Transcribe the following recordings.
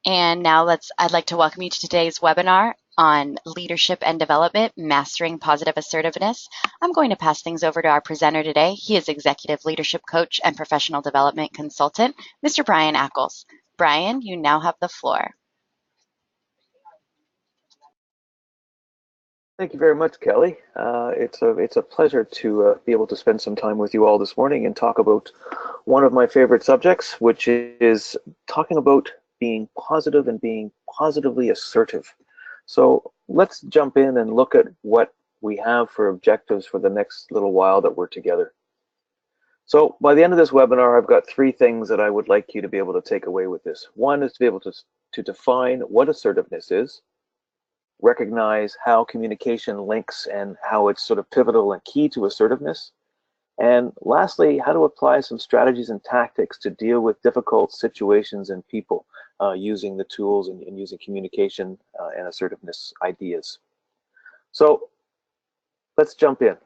And now I'd like to welcome you to today's webinar on leadership and development, mastering positive assertiveness. I'm going to pass things over to our presenter today. He is executive leadership coach and professional development consultant, Mr. Brian Ackles. Brian, you now have the floor. Thank you very much, Kelly. It's a pleasure to be able to spend some time with you all this morning and talk about one of my favorite subjects, which is talking about being positive and being positively assertive. So let's jump in and look at what we have for objectives for the next little while that we're together. So by the end of this webinar, I've got three things that I would like you to be able to take away with this. One is to be able to define what assertiveness is, recognize how communication links and how it's sort of pivotal and key to assertiveness. And lastly, how to apply some strategies and tactics to deal with difficult situations and people using the tools and using communication and assertiveness ideas. So let's jump in.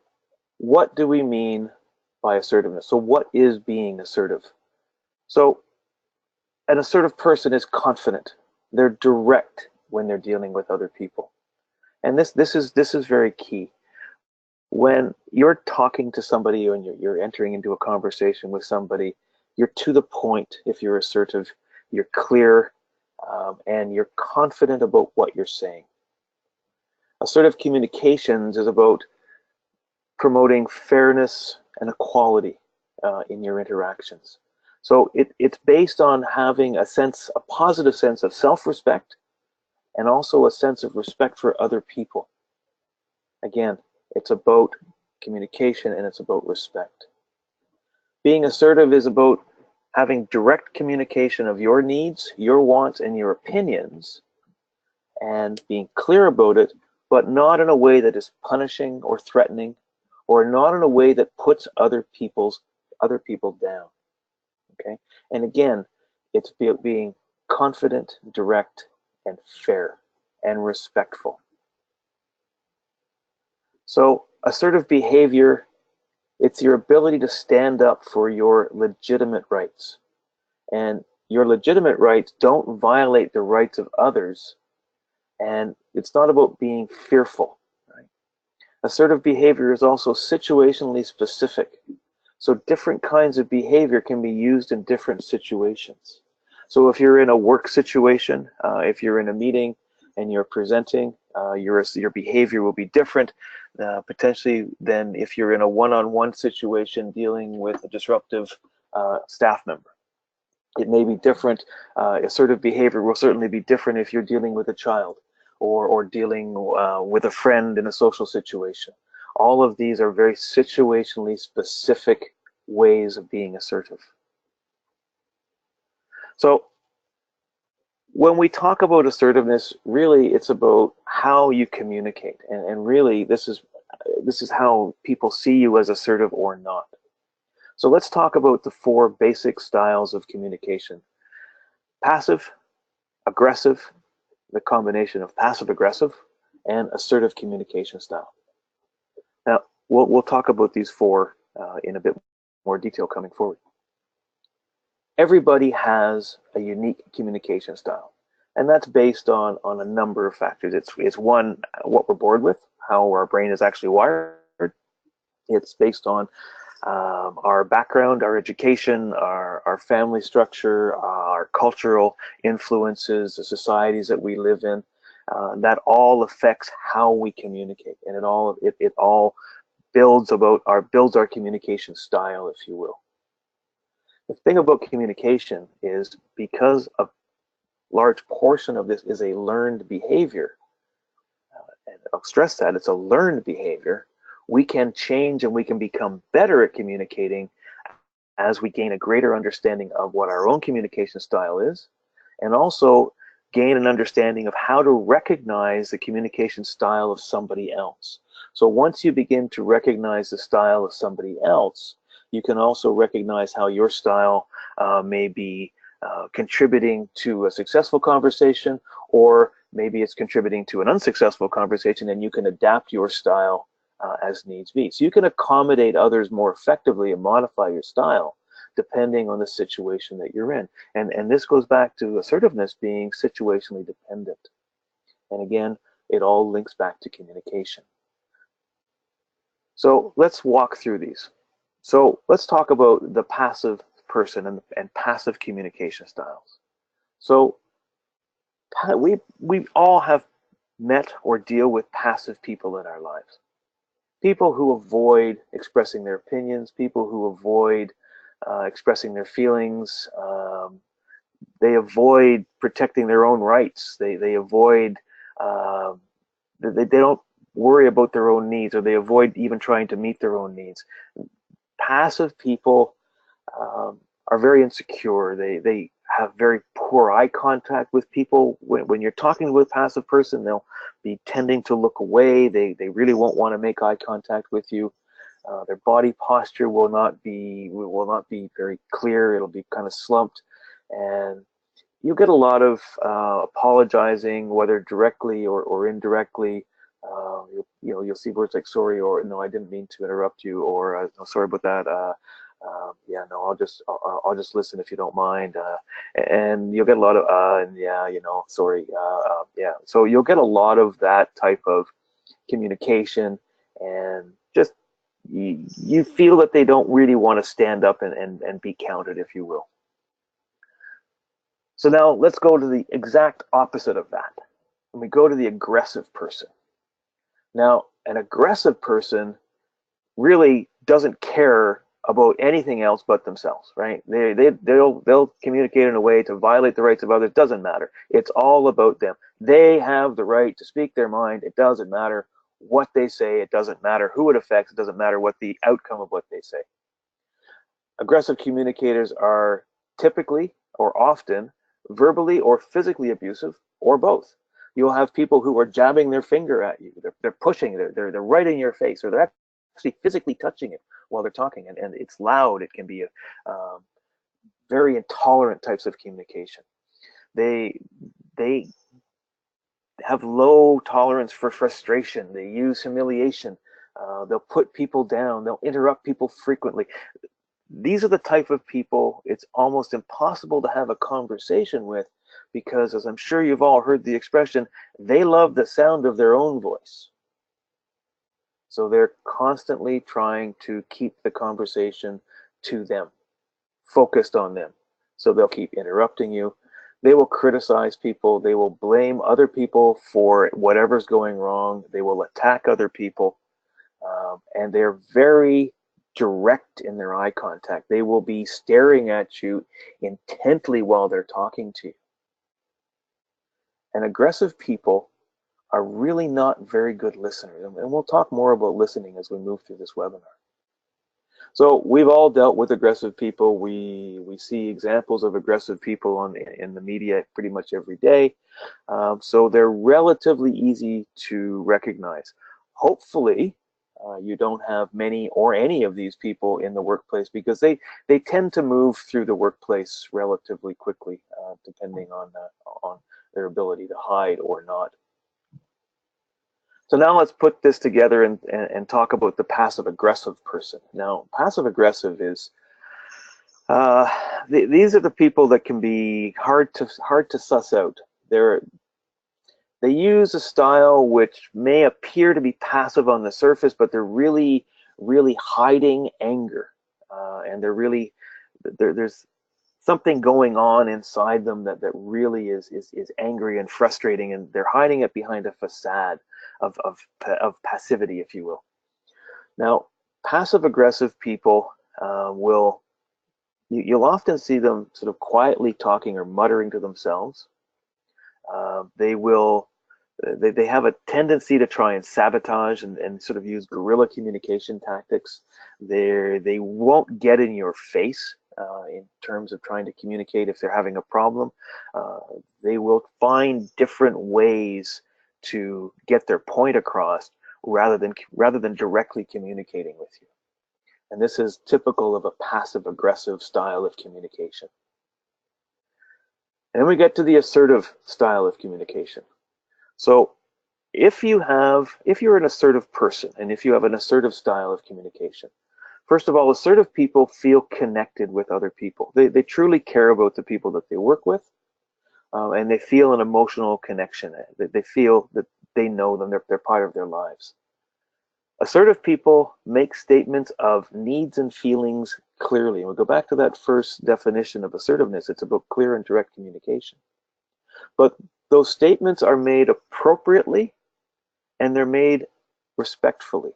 What do we mean by assertiveness? So what is being assertive? So an assertive person is confident. They're direct when they're dealing with other people. And this is very key. When you're talking to somebody and you're entering into a conversation with somebody, you're to the point. If you're assertive, you're clear, and you're confident about what you're saying. Assertive communications is about promoting fairness and equality in your interactions. So it's based on having a positive sense of self-respect and also a sense of respect for other people. Again, it's about communication and it's about respect. Being assertive is about having direct communication of your needs, your wants, and your opinions, and being clear about it, but not in a way that is punishing or threatening, or not in a way that puts other people down. Okay? And again, it's being confident, direct, and fair and respectful. So assertive behavior, it's your ability to stand up for your legitimate rights. And your legitimate rights don't violate the rights of others. And it's not about being fearful. Right? Assertive behavior is also situationally specific. So different kinds of behavior can be used in different situations. So if you're in a work situation, if you're in a meeting and you're presenting, your behavior will be different potentially than if you're in a one-on-one situation dealing with a disruptive staff member. It may be different. Assertive behavior will certainly be different if you're dealing with a child or dealing with a friend in a social situation. All of these are very situationally specific ways of being assertive. So when we talk about assertiveness, really it's about how you communicate, and really this is how people see you as assertive or not. So let's talk about the four basic styles of communication: passive, aggressive, the combination of passive aggressive, and assertive communication style. Now we'll talk about these four in a bit more detail coming forward. Everybody has a unique communication style, and that's based on a number of factors. It's one, what we're born with, how our brain is actually wired. It's based on our background, our education, our family structure, our cultural influences, the societies that we live in. That all affects how we communicate, and it all builds our communication style, if you will. The thing about communication is, because a large portion of this is a learned behavior, and I'll stress that it's a learned behavior, we can change and we can become better at communicating as we gain a greater understanding of what our own communication style is, and also gain an understanding of how to recognize the communication style of somebody else. So once you begin to recognize the style of somebody else, you can also recognize how your style may be contributing to a successful conversation, or maybe it's contributing to an unsuccessful conversation, and you can adapt your style as needs be. So you can accommodate others more effectively and modify your style depending on the situation that you're in. And this goes back to assertiveness being situationally dependent. And again, it all links back to communication. So let's walk through these. So let's talk about the passive person and passive communication styles. So we all have met or deal with passive people in our lives. People who avoid expressing their opinions, people who avoid expressing their feelings. They avoid protecting their own rights. They avoid, they don't worry about their own needs, or they avoid even trying to meet their own needs. Passive people are very insecure. They have very poor eye contact with people. When you're talking to a passive person, they'll be tending to look away. They really won't want to make eye contact with you. Their body posture will not be very clear. It'll be kind of slumped, and you'll get a lot of apologizing, whether directly or indirectly. You'll see words like sorry, or no, I didn't mean to interrupt you, or no, sorry about that. Yeah, no, I'll just listen if you don't mind. And you'll get a lot of and yeah, sorry, yeah. So you'll get a lot of that type of communication, and just you feel that they don't really want to stand up and be counted, if you will. So now let's go to the exact opposite of that. And we go to the aggressive person. Now, an aggressive person really doesn't care about anything else but themselves, right? They'll communicate in a way to violate the rights of others. Doesn't matter. It's all about them. They have the right to speak their mind. It doesn't matter what they say. It doesn't matter who it affects. It doesn't matter what the outcome of what they say. Aggressive communicators are typically or often verbally or physically abusive, or both. You'll have people who are jabbing their finger at you. They're pushing. They're right in your face, or they're actually physically touching it while they're talking, and it's loud. It can be very intolerant types of communication. They have low tolerance for frustration. They use humiliation. They'll put people down. They'll interrupt people frequently. These are the type of people it's almost impossible to have a conversation with, because, as I'm sure you've all heard the expression, they love the sound of their own voice. So they're constantly trying to keep the conversation to them, focused on them. So they'll keep interrupting you. They will criticize people. They will blame other people for whatever's going wrong. They will attack other people. And they're very direct in their eye contact. They will be staring at you intently while they're talking to you. And aggressive people are really not very good listeners. And we'll talk more about listening as we move through this webinar. So we've all dealt with aggressive people. We see examples of aggressive people in the media pretty much every day. So they're relatively easy to recognize. Hopefully, you don't have many or any of these people in the workplace, because they tend to move through the workplace relatively quickly, depending on their ability to hide or not. So now let's put this together and talk about the passive aggressive person. Now, passive aggressive is these are the people that can be hard to suss out. They use a style which may appear to be passive on the surface, but they're really hiding anger, and there's something going on inside them that really is angry and frustrating, and they're hiding it behind a facade of passivity, if you will. Now, passive aggressive people you'll often see them sort of quietly talking or muttering to themselves. They have a tendency to try and sabotage and sort of use guerrilla communication tactics. They won't get in your face in terms of trying to communicate if they're having a problem. They will find different ways to get their point across rather than directly communicating with you. And this is typical of a passive aggressive style of communication. And then we get to the assertive style of communication. So if you're an assertive person, and if you have an assertive style of communication, First of all, assertive people feel connected with other people. They truly care about the people that they work with, and they feel an emotional connection. They feel that they know them, they're part of their lives. Assertive people make statements of needs and feelings clearly. And we'll go back to that first definition of assertiveness. It's about clear and direct communication. But those statements are made appropriately and they're made respectfully.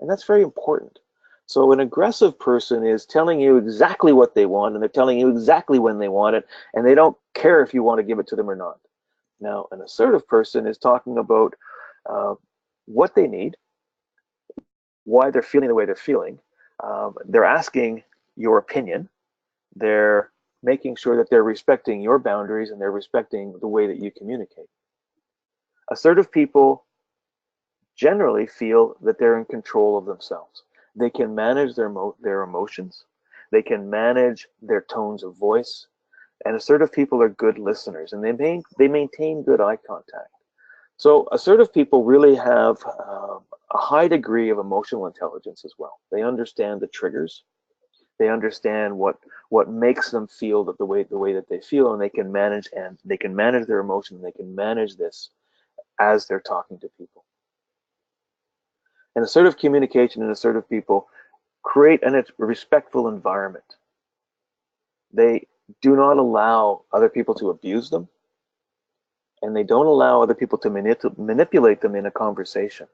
And that's very important. So an aggressive person is telling you exactly what they want, and they're telling you exactly when they want it, and they don't care if you want to give it to them or not. Now, an assertive person is talking about what they need, why they're feeling the way they're feeling. They're asking your opinion. They're making sure that they're respecting your boundaries and they're respecting the way that you communicate. Assertive people generally feel that they're in control of themselves. They can manage their emotions. They can manage their tones of voice. And assertive people are good listeners, and they maintain good eye contact. So assertive people really have a high degree of emotional intelligence as well. They understand the triggers. They understand what makes them feel the way that they feel, and they can manage their emotions. And they can manage this as they're talking to people. And assertive communication and assertive people create a respectful environment. They do not allow other people to abuse them, and they don't allow other people to manipulate them in a conversation.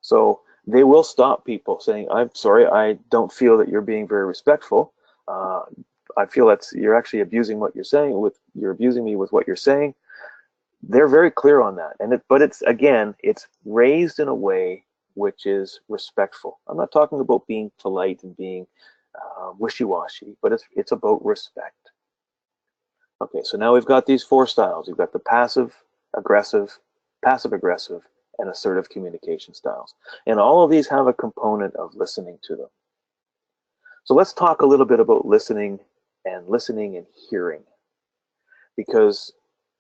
So they will stop people saying, I'm sorry, I don't feel that you're being very respectful. I feel that you're actually abusing what you're saying, you're abusing me with what you're saying. They're very clear on that. But it's raised in a way which is respectful. I'm not talking about being polite and being wishy-washy, but it's about respect. Okay, so now we've got these four styles. We've got the passive aggressive, and assertive communication styles. And all of these have a component of listening to them. So let's talk a little bit about listening and hearing, because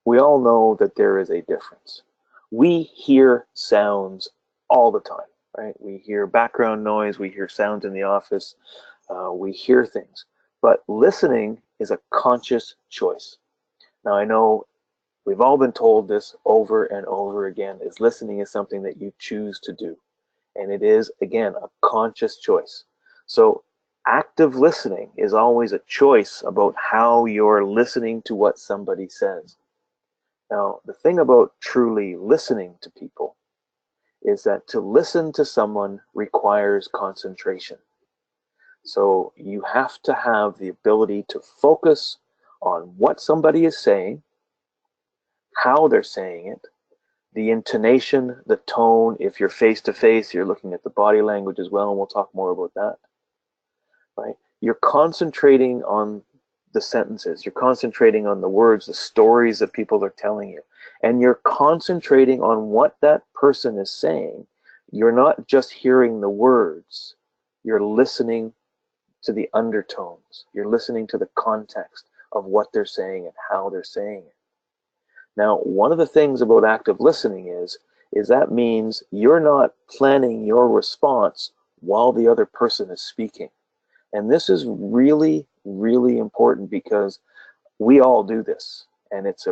we all know that there is a difference. We hear sounds all the time, right? We hear background noise, we hear sounds in the office, we hear things. But listening is a conscious choice. Now, I know we've all been told this over and over again, is listening is something that you choose to do. And it is, again, a conscious choice. So active listening is always a choice about how you're listening to what somebody says. Now, the thing about truly listening to people is that to listen to someone requires concentration. So you have to have the ability to focus on what somebody is saying, how they're saying it, the intonation, the tone. If you're face to face, you're looking at the body language as well, and we'll talk more about that. Right? You're concentrating on the sentences, you're concentrating on the words, the stories that people are telling you, and you're concentrating on what that person is saying. You're not just hearing the words, you're listening to the undertones, you're listening to the context of what they're saying and how they're saying it. Now, one of the things about active listening is that means you're not planning your response while the other person is speaking. And this is really, really important, because we all do this. And it's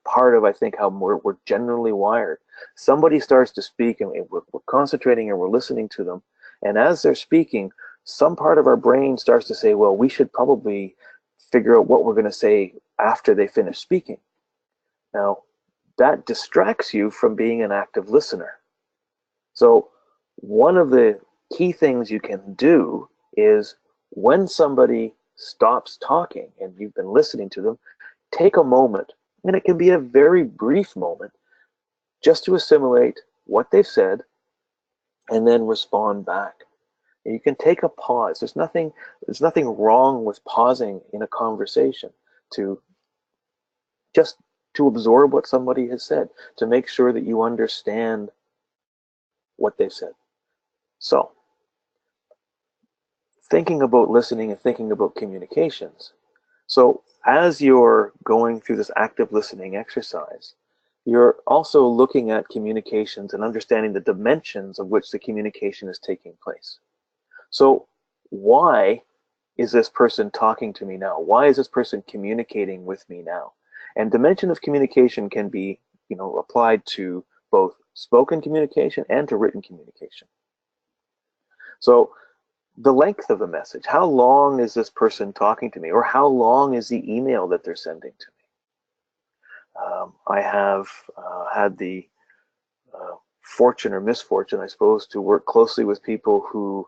part of, I think, how we're generally wired. Somebody starts to speak, and we're concentrating and we're listening to them. And as they're speaking, some part of our brain starts to say, well, we should probably figure out what we're going to say after they finish speaking. Now, that distracts you from being an active listener. So one of the key things you can do is, when somebody stops talking and you've been listening to them, take a moment, and it can be a very brief moment, just to assimilate what they've said and then respond back. And you can take a pause. There's nothing wrong with pausing in a conversation to just to absorb what somebody has said, to make sure that you understand what they've said. So, thinking about listening and thinking about communications. So, as you're going through this active listening exercise, you're also looking at communications and understanding the dimensions of which the communication is taking place. So why is this person talking to me now? Why is this person communicating with me now? And dimension of communication can be, applied to both spoken communication and to written communication. So the length of the message, how long is this person talking to me, or how long is the email that they're sending to me? I have had the fortune or misfortune, I suppose, to work closely with people who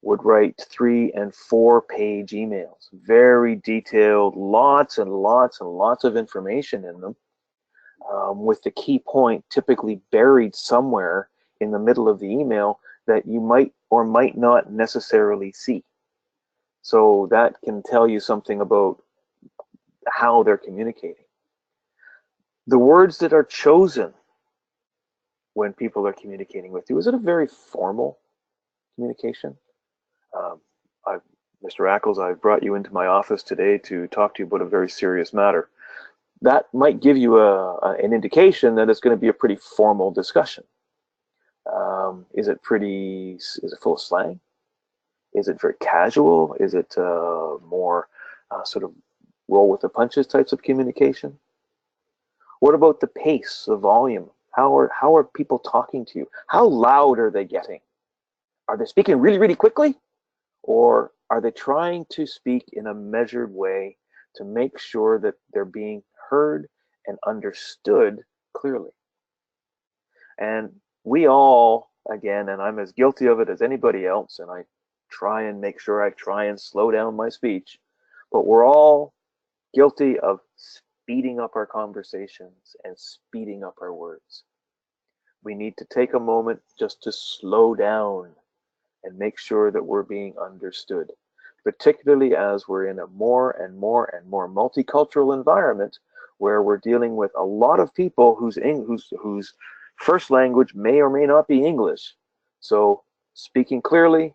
would write 3- and 4-page emails, very detailed, lots and lots and lots of information in them, with the key point typically buried somewhere in the middle of the email that you might or might not necessarily see. So that can tell you something about how they're communicating. The words that are chosen when people are communicating with you, is it a very formal communication? Um, Mr. Ackles, I've brought you into my office today to talk to you about a very serious matter. That might give you an indication that it's going to be a pretty formal discussion. Is it full of slang? Is it very casual? Is it more sort of roll with the punches types of communication? What about the pace, the volume? How are people talking to you? How loud are they getting? Are they speaking really, really quickly? Or are they trying to speak in a measured way to make sure that they're being heard and understood clearly? And we all, again, and I'm as guilty of it as anybody else, and I try and make sure I try and slow down my speech, but we're all guilty of speeding up our conversations and speeding up our words. We need to take a moment just to slow down and make sure that we're being understood, particularly as we're in a more and more and more multicultural environment where we're dealing with a lot of people whose first language may or may not be English. So speaking clearly,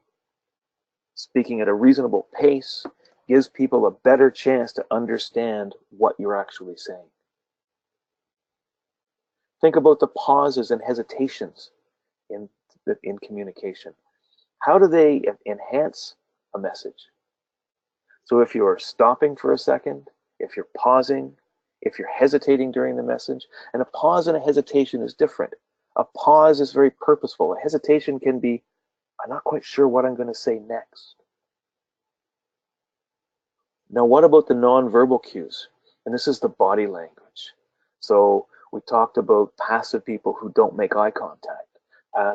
speaking at a reasonable pace, gives people a better chance to understand what you're actually saying. Think about the pauses and hesitations in communication. How do they enhance a message? So if you're stopping for a second, if you're pausing, if you're hesitating during the message, and a pause and a hesitation is different. A pause is very purposeful. A hesitation can be, I'm not quite sure what I'm going to say next. Now, what about the nonverbal cues? And this is the body language. So we talked about passive people who don't make eye contact.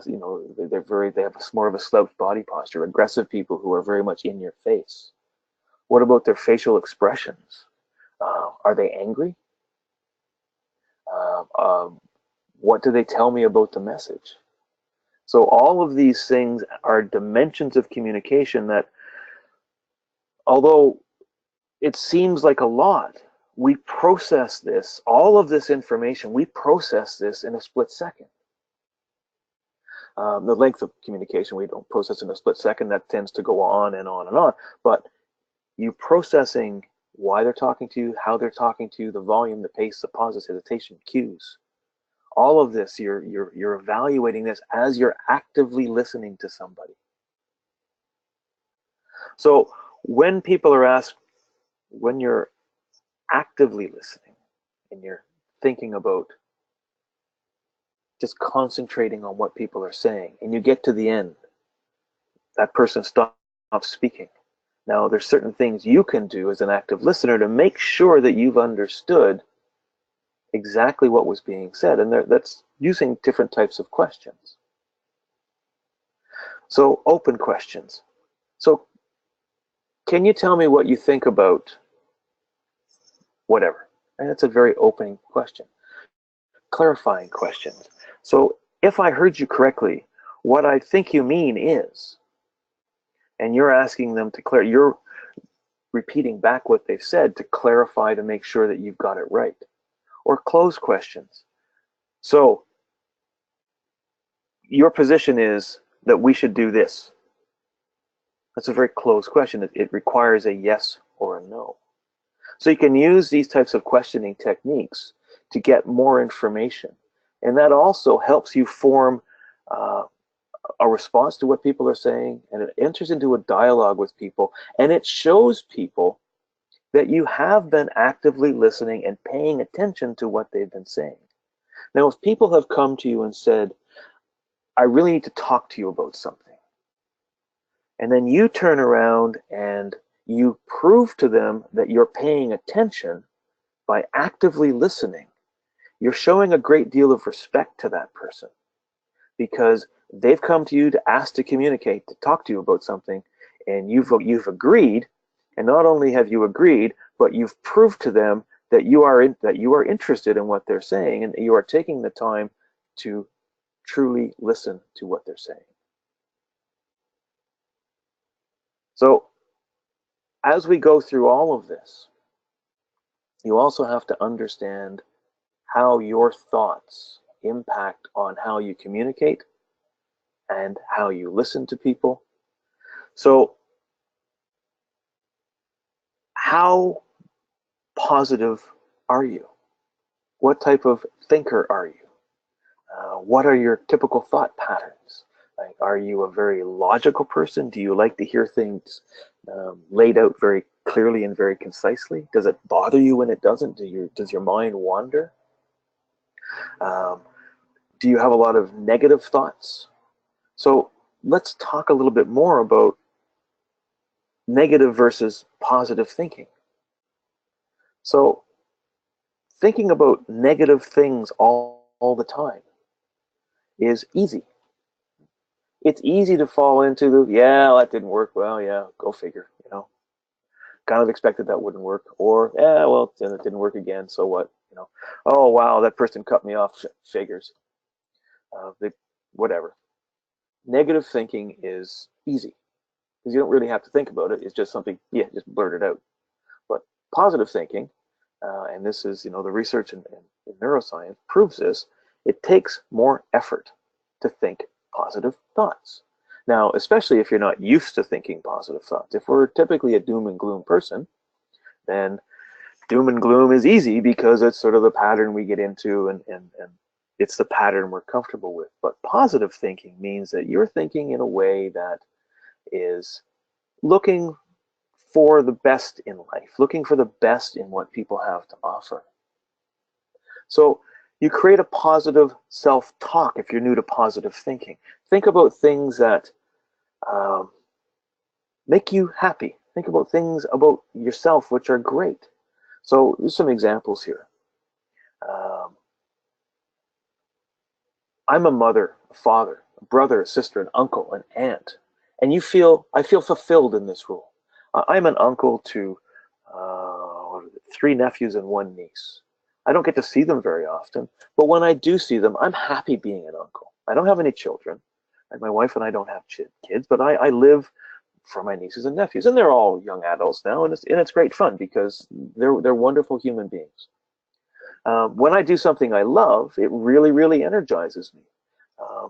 They have more of a slouched body posture. Aggressive people who are very much in your face. What about their facial expressions? Are they angry? What do they tell me about the message? So all of these things are dimensions of communication that, although it seems like a lot, we process this, all of this information, we process this in a split second. The length of communication, we don't process in a split second. That tends to go on and on and on. But you processing why they're talking to you, how they're talking to you, the volume, the pace, the pauses, hesitation, cues. All of this, you're evaluating this as you're actively listening to somebody. So when people are asked, when you're actively listening and you're thinking about just concentrating on what people are saying, and you get to the end, that person stops speaking. Now, there's certain things you can do as an active listener to make sure that you've understood exactly what was being said, and that's using different types of questions. So, open questions. So, can you tell me what you think about whatever? And that's a very open question. Clarifying questions. So, if I heard you correctly, what I think you mean is, and you're asking them to clarify, you're repeating back what they've said to clarify, to make sure that you've got it right. Or close questions. So, your position is that we should do this. That's a very closed question. It requires a yes or a no. So you can use these types of questioning techniques to get more information. And that also helps you form a response to what people are saying, and it enters into a dialogue with people, and it shows people that you have been actively listening and paying attention to what they've been saying. Now, if people have come to you and said, I really need to talk to you about something, and then you turn around and you prove to them that you're paying attention by actively listening, you're showing a great deal of respect to that person, because they've come to you to ask to communicate, to talk to you about something, and you've agreed, and not only have you agreed, but you've proved to them that you are interested in what they're saying, and you are taking the time to truly listen to what they're saying. So as we go through all of this, you also have to understand how your thoughts impact on how you communicate and how you listen to people. So how positive are you? What type of thinker are you? What are your typical thought patterns? Like, are you a very logical person? Do you like to hear things laid out very clearly and very concisely? Does it bother you when it doesn't? Does your mind wander? Um, do you have a lot of negative thoughts? So let's talk a little bit more about negative versus positive thinking. So thinking about negative things all the time is easy. It's easy to fall into the, yeah, that didn't work. Well, yeah, go figure, you know. Kind of expected that wouldn't work. Or, yeah, well, it didn't work again, so what? You know, oh, wow, that person cut me off, figures. Whatever. Negative thinking is easy because you don't really have to think about it. It's just something, yeah, just blurt it out. But positive thinking, and this is, the research in neuroscience proves this, it takes more effort to think positive thoughts. Now, especially if you're not used to thinking positive thoughts. If we're typically a doom and gloom person, then doom and gloom is easy because it's sort of the pattern we get into, and it's the pattern we're comfortable with. But positive thinking means that you're thinking in a way that is looking for the best in life, looking for the best in what people have to offer. So you create a positive self-talk if you're new to positive thinking. Think about things that make you happy. Think about things about yourself which are great. So there's some examples here. I'm a mother, a father, a brother, a sister, an uncle, an aunt, and I feel fulfilled in this role. I'm an uncle to 3 nephews and 1 niece. I don't get to see them very often, but when I do see them, I'm happy being an uncle. I don't have any children, and my wife and I don't have kids, but I live for my nieces and nephews, and they're all young adults now, and it's great fun because they're wonderful human beings. When I do something I love, it really, really energizes me.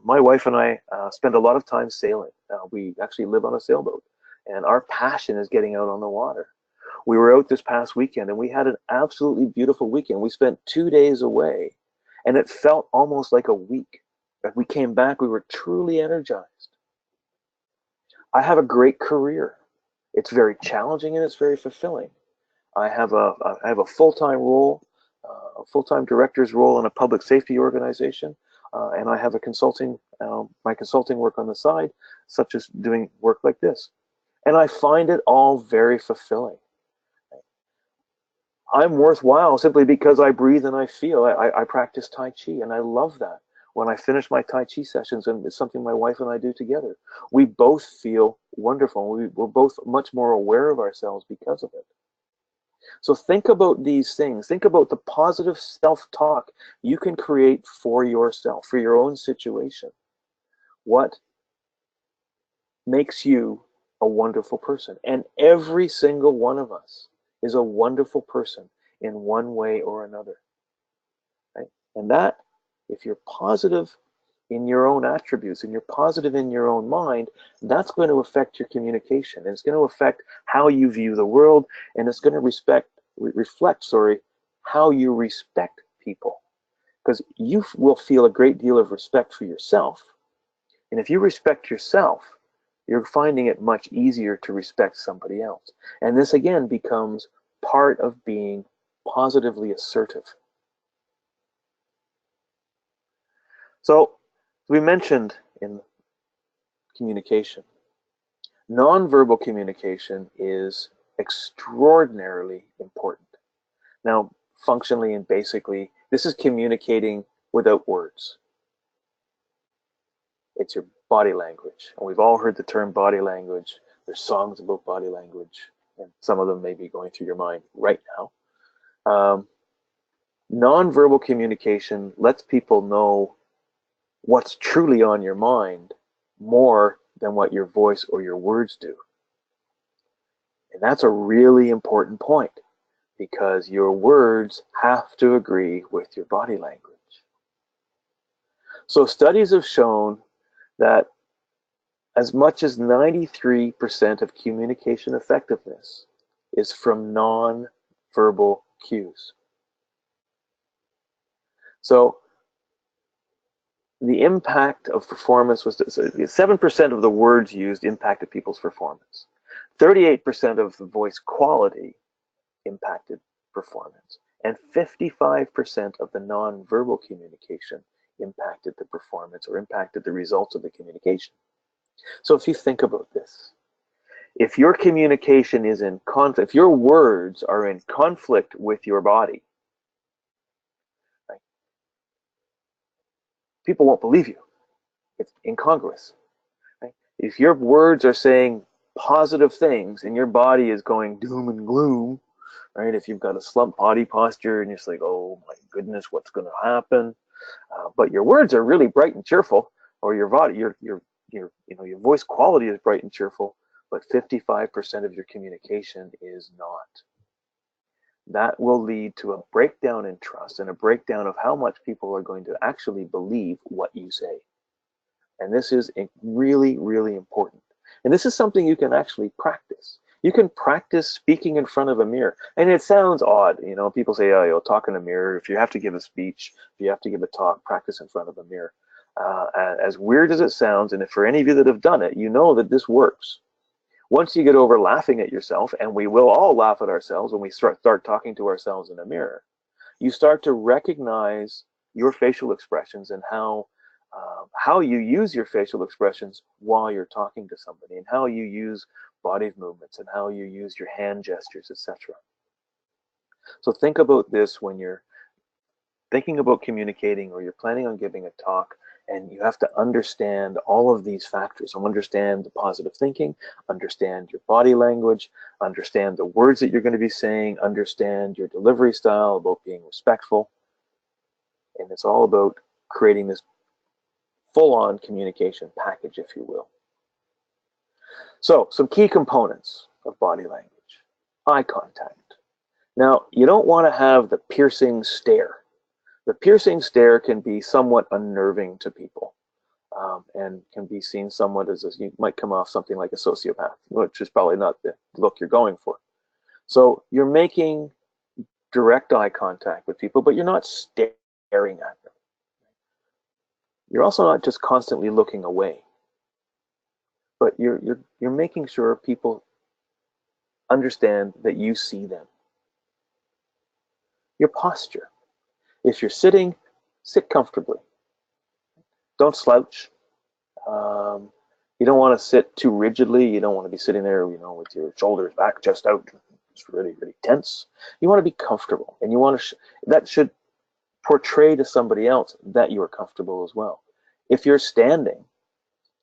My wife and I spend a lot of time sailing. We actually live on a sailboat, and our passion is getting out on the water. We were out this past weekend, and we had an absolutely beautiful weekend. We spent 2 days away, and it felt almost like a week. As we came back, we were truly energized. I have a great career. It's very challenging and it's very fulfilling. I have a full-time role, a full-time director's role in a public safety organization, and I have my consulting work on the side, such as doing work like this. And I find it all very fulfilling. I'm worthwhile simply because I breathe and I feel. I practice Tai Chi, and I love that. When I finish my Tai Chi sessions, and it's something my wife and I do together, we both feel wonderful. We're both much more aware of ourselves because of it. So think about these things. Think about the positive self-talk you can create for yourself, for your own situation. What makes you a wonderful person? And every single one of us is a wonderful person in one way or another. Right? And that, if you're positive in your own attributes and you're positive in your own mind, that's going to affect your communication. And it's going to affect how you view the world, and it's going to reflect how you respect people. Because you will feel a great deal of respect for yourself And if you respect yourself, you're finding it much easier to respect somebody else. And this again becomes part of being positively assertive. So we mentioned in communication, nonverbal communication is extraordinarily important. Now, functionally and basically, this is communicating without words. It's your body language. And we've all heard the term body language. There's songs about body language, and some of them may be going through your mind right now. Nonverbal communication lets people know what's truly on your mind more than what your voice or your words do. And that's a really important point, because your words have to agree with your body language. So studies have shown that as much as 93% of communication effectiveness is from non-verbal cues. So the impact of performance was 7% of the words used impacted people's performance. 38% of the voice quality impacted performance. And 55% of the non-verbal communication impacted the performance or impacted the results of the communication. So if you think about this, if your communication is in conflict, if your words are in conflict with your body, right, people won't believe you. It's incongruous. Right? If your words are saying positive things and your body is going doom and gloom, right? If you've got a slump body posture and you're just like, oh my goodness, what's going to happen? But your words are really bright and cheerful, or your body, your voice quality is bright and cheerful, but 55% of your communication is not. That will lead to a breakdown in trust and a breakdown of how much people are going to actually believe what you say. And this is really, really important. And this is something you can actually practice. You can practice speaking in front of a mirror. And it sounds odd, people say, oh, you'll talk in a mirror. If you have to give a speech, if you have to give a talk, practice in front of a mirror. As weird as it sounds, and if for any of you that have done it, you know that this works. Once you get over laughing at yourself, and we will all laugh at ourselves when we start talking to ourselves in a mirror, you start to recognize your facial expressions and how you use your facial expressions while you're talking to somebody, and how you use body movements, and how you use your hand gestures, etc. So think about this when you're thinking about communicating or you're planning on giving a talk, and you have to understand all of these factors. So understand the positive thinking, understand your body language, understand the words that you're going to be saying, understand your delivery style, about being respectful. And it's all about creating this full-on communication package, if you will. So some key components of body language. Eye contact. Now, you don't want to have the piercing stare. The piercing stare can be somewhat unnerving to people, and can be seen somewhat as you might come off something like a sociopath, which is probably not the look you're going for. So you're making direct eye contact with people, but you're not staring at them. You're also not just constantly looking away, but you're making sure people understand that you see them. Your posture. If you're sitting, sit comfortably. Don't slouch. You don't want to sit too rigidly. You don't want to be sitting there, with your shoulders back, chest out, just really, really tense. You want to be comfortable, and you want to. That should portray to somebody else that you are comfortable as well. If you're standing,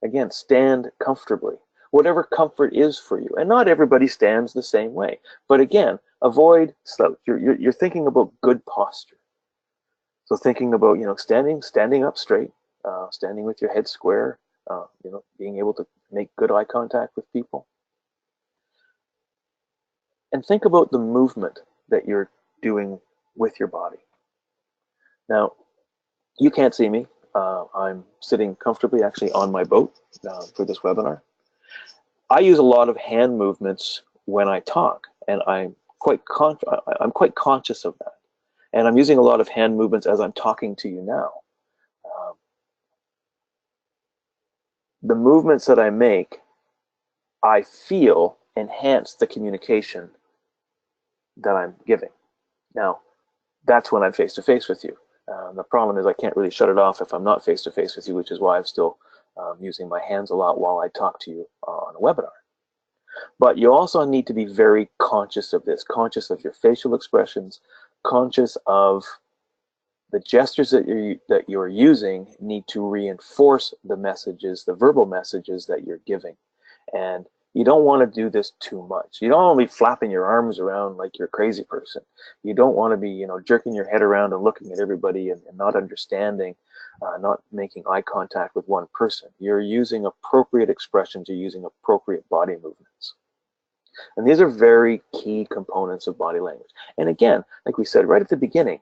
again, stand comfortably. Whatever comfort is for you, and not everybody stands the same way. But again, avoid slouch. You're thinking about good posture. So thinking about standing up straight, standing with your head square, being able to make good eye contact with people. And think about the movement that you're doing with your body. Now, you can't see me. I'm sitting comfortably actually on my boat for this webinar. I use a lot of hand movements when I talk, and I'm quite conscious of that. And I'm using a lot of hand movements as I'm talking to you now. the movements that I make, I feel enhance the communication that I'm giving. Now, that's when I'm face to face with you. The problem is I can't really shut it off if I'm not face to face with you, which is why I'm still using my hands a lot while I talk to you on a webinar. But you also need to be very conscious of this, conscious of your facial expressions, conscious of the gestures that you're using need to reinforce the messages, the verbal messages that you're giving. And you don't want to do this too much. You don't want to be flapping your arms around like you're a crazy person. You don't want to be, jerking your head around and looking at everybody and not understanding, not making eye contact with one person. You're using appropriate expressions. You're using appropriate body movements. And these are very key components of body language. And again, like we said right at the beginning,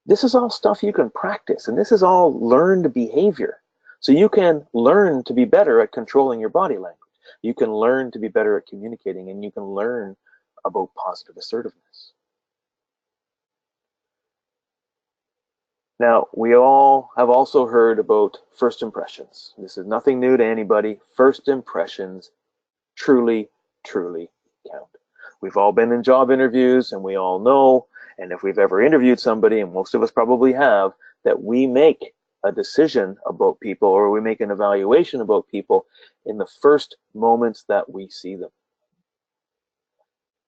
this is all stuff you can practice, and this is all learned behavior. So you can learn to be better at controlling your body language. You can learn to be better at communicating, and you can learn about positive assertiveness. Now, we all have also heard about first impressions. This is nothing new to anybody. First impressions truly, truly count. We've all been in job interviews, and we all know, and if we've ever interviewed somebody, and most of us probably have, that we make a decision about people or we make an evaluation about people in the first moments that we see them.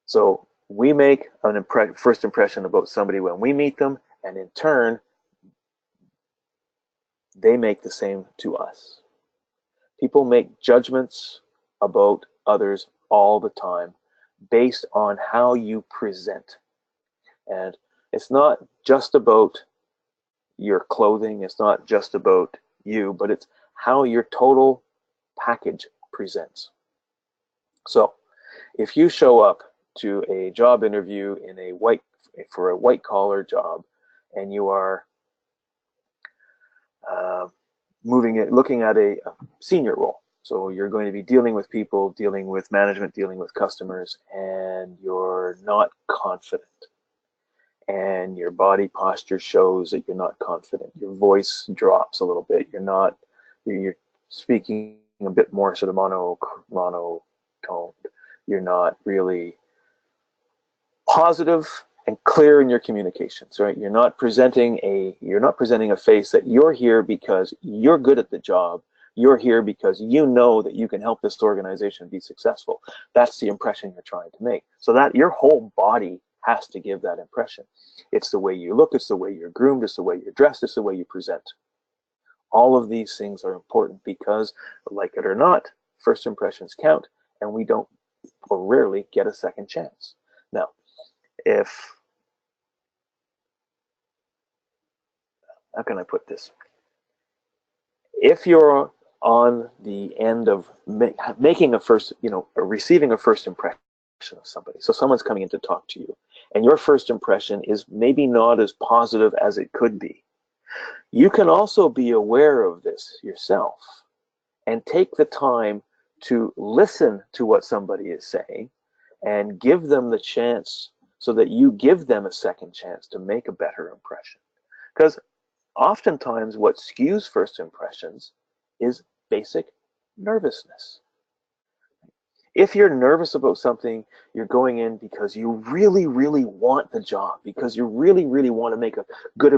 So we make an first impression about somebody when we meet them, and in turn, they make the same to us. People make judgments about others all the time based on how you present. And it's not just about your clothing, it's not just about you, but it's how your total package presents. So if you show up to a job interview for a white collar job, and you are looking at a senior role, so you're going to be dealing with people, dealing with management, dealing with customers, and you're not confident, and your body posture shows that you're not confident. Your voice drops a little bit. You're speaking a bit more sort of monotoned. You're not really positive and clear in your communications, right? You're not presenting a face that you're here because you're good at the job. You're here because you know that you can help this organization be successful. That's the impression you're trying to make. So that your whole body has to give that impression. It's the way you look, it's the way you're groomed, it's the way you're dressed, it's the way you present. All of these things are important because, like it or not, first impressions count, and we don't, or rarely, get a second chance. Now, how can I put this? If you're on the end of making a first, receiving a first impression of somebody, so someone's coming in to talk to you, and your first impression is maybe not as positive as it could be, you can also be aware of this yourself and take the time to listen to what somebody is saying and give them the chance so that you give them a second chance to make a better impression. Because oftentimes what skews first impressions is basic nervousness. If you're nervous about something, you're going in because you really, really want the job, because you really, really want to make a good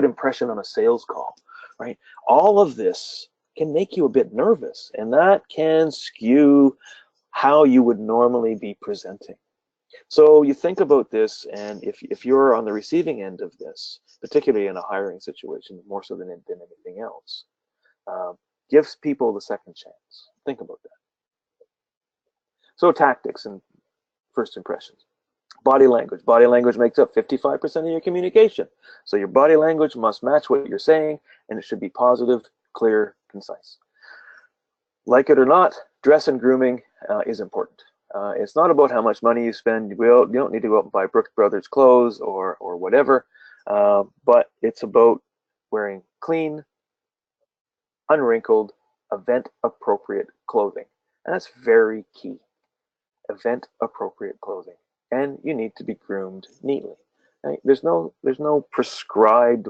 impression on a sales call, right? All of this can make you a bit nervous, and that can skew how you would normally be presenting. So you think about this, and if you're on the receiving end of this, particularly in a hiring situation, more so than anything else, gives people the second chance. Think about that. So tactics and first impressions. Body language. Body language makes up 55% of your communication. So your body language must match what you're saying, and it should be positive, clear, concise. Like it or not, dress and grooming is important. It's not about how much money you spend. You don't need to go out and buy Brooks Brothers clothes or whatever, but it's about wearing clean, unwrinkled, event-appropriate clothing. And that's very key. Event-appropriate clothing. And you need to be groomed neatly. Right? There's no prescribed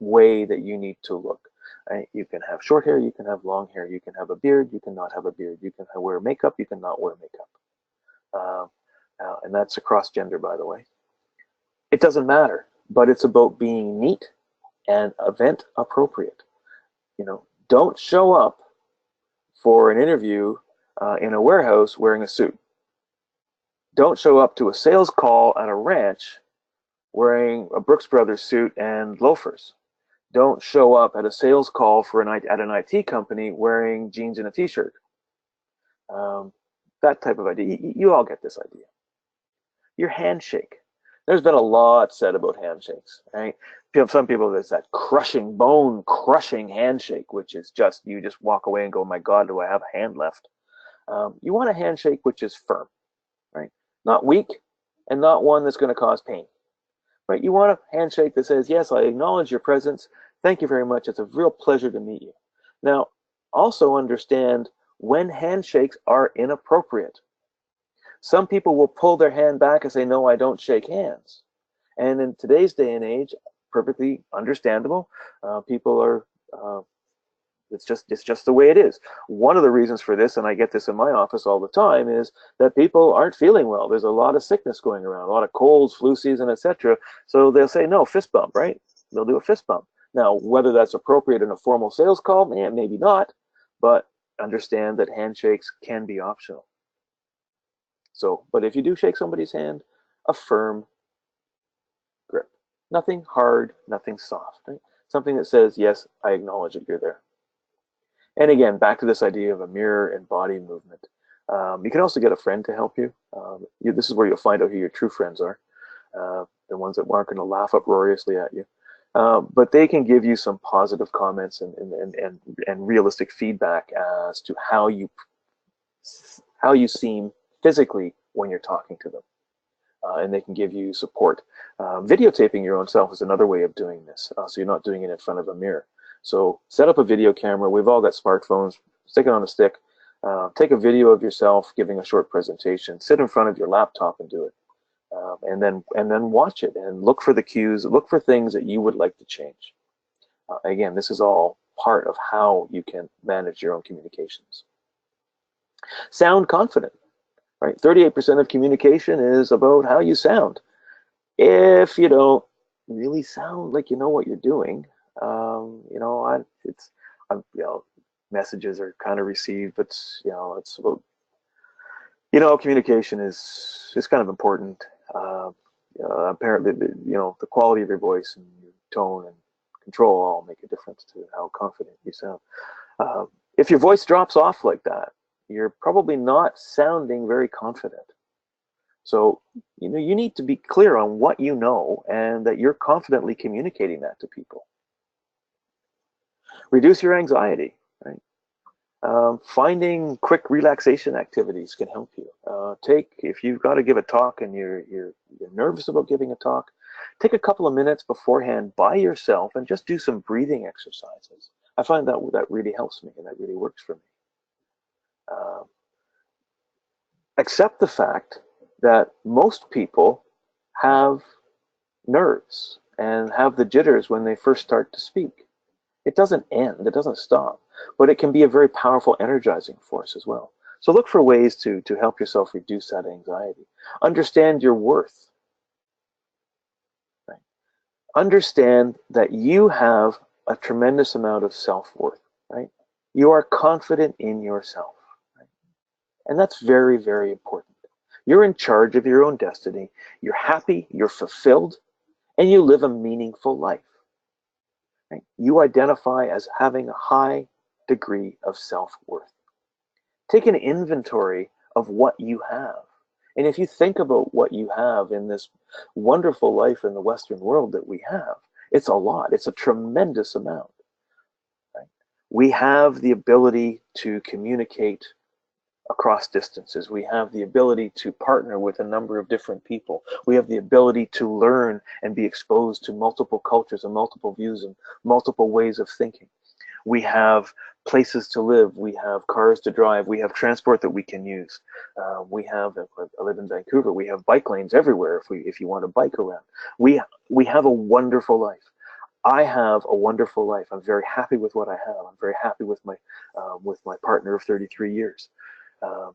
way that you need to look. Right? You can have short hair, you can have long hair, you can have a beard, you cannot have a beard, you can wear makeup, you cannot wear makeup. And that's across gender, by the way. It doesn't matter, but it's about being neat and event appropriate. Don't show up for an interview in a warehouse wearing a suit. Don't show up to a sales call at a ranch wearing a Brooks Brothers suit and loafers. Don't show up at a sales call at an IT company wearing jeans and a t-shirt. That type of idea. You all get this idea. Your handshake. There's been a lot said about handshakes, right? Some people, there's that crushing, bone-crushing handshake, which is you just walk away and go, my God, do I have a hand left? You want a handshake which is firm, right? Not weak and not one that's going to cause pain, right? You want a handshake that says, yes, I acknowledge your presence. Thank you very much. It's a real pleasure to meet you. Now, also understand when handshakes are inappropriate. Some people will pull their hand back and say, no, I don't shake hands. And in today's day and age, perfectly understandable. People are, it's just the way it is. One of the reasons for this, and I get this in my office all the time, is that people aren't feeling well. There's a lot of sickness going around, a lot of colds, flu season, etc. So they'll say, no, fist bump, right? They'll do a fist bump. Now, whether that's appropriate in a formal sales call, maybe not, but understand that handshakes can be optional. So, but if you do shake somebody's hand, a firm grip. Nothing hard, nothing soft, right? Something that says, yes, I acknowledge that you're there. And again, back to this idea of a mirror and body movement. You can also get a friend to help you. This is where you'll find out who your true friends are, the ones that aren't going to laugh uproariously at you. But they can give you some positive comments and realistic feedback as to how you seem physically when you're talking to them. And they can give you support. Videotaping your own self is another way of doing this, so you're not doing it in front of a mirror. So set up a video camera. We've all got smartphones. Stick it on a stick. Take a video of yourself giving a short presentation. Sit in front of your laptop and do it. And then watch it and look for the cues. Look for things that you would like to change. Again, this is all part of how you can manage your own communications. Sound confident. Right? 38% of communication is about how you sound. If you don't really sound like you know what you're doing, messages are kind of received, but it's about, communication is kind of important. Apparently, the quality of your voice and your tone and control all make a difference to how confident you sound. If your voice drops off like that, you're probably not sounding very confident. So, you need to be clear on what you know and that you're confidently communicating that to people. Reduce your anxiety, right? Finding quick relaxation activities can help you. If you've got to give a talk and you're nervous about giving a talk, take a couple of minutes beforehand by yourself and just do some breathing exercises. I find that really helps me and that really works for me. Accept the fact that most people have nerves and have the jitters when they first start to speak. It doesn't end, it doesn't stop, but it can be a very powerful energizing force as well. So look for ways to help yourself reduce that anxiety. Understand your worth. Right? Understand that you have a tremendous amount of self-worth, right? You are confident in yourself, right? And that's very, very important. You're in charge of your own destiny. You're happy, you're fulfilled, and you live a meaningful life. Right? You identify as having a high degree of self-worth. Take an inventory of what you have. And if you think about what you have in this wonderful life in the Western world that we have, it's a lot. It's a tremendous amount. Right? We have the ability to communicate across distances. We have the ability to partner with a number of different people. We have the ability to learn and be exposed to multiple cultures and multiple views and multiple ways of thinking. We have places to live. We have cars to drive. We have transport that we can use. I live in Vancouver. We have bike lanes everywhere if you want to bike around. We have a wonderful life. I have a wonderful life. I'm very happy with what I have. I'm very happy with my partner of 33 years. Uh,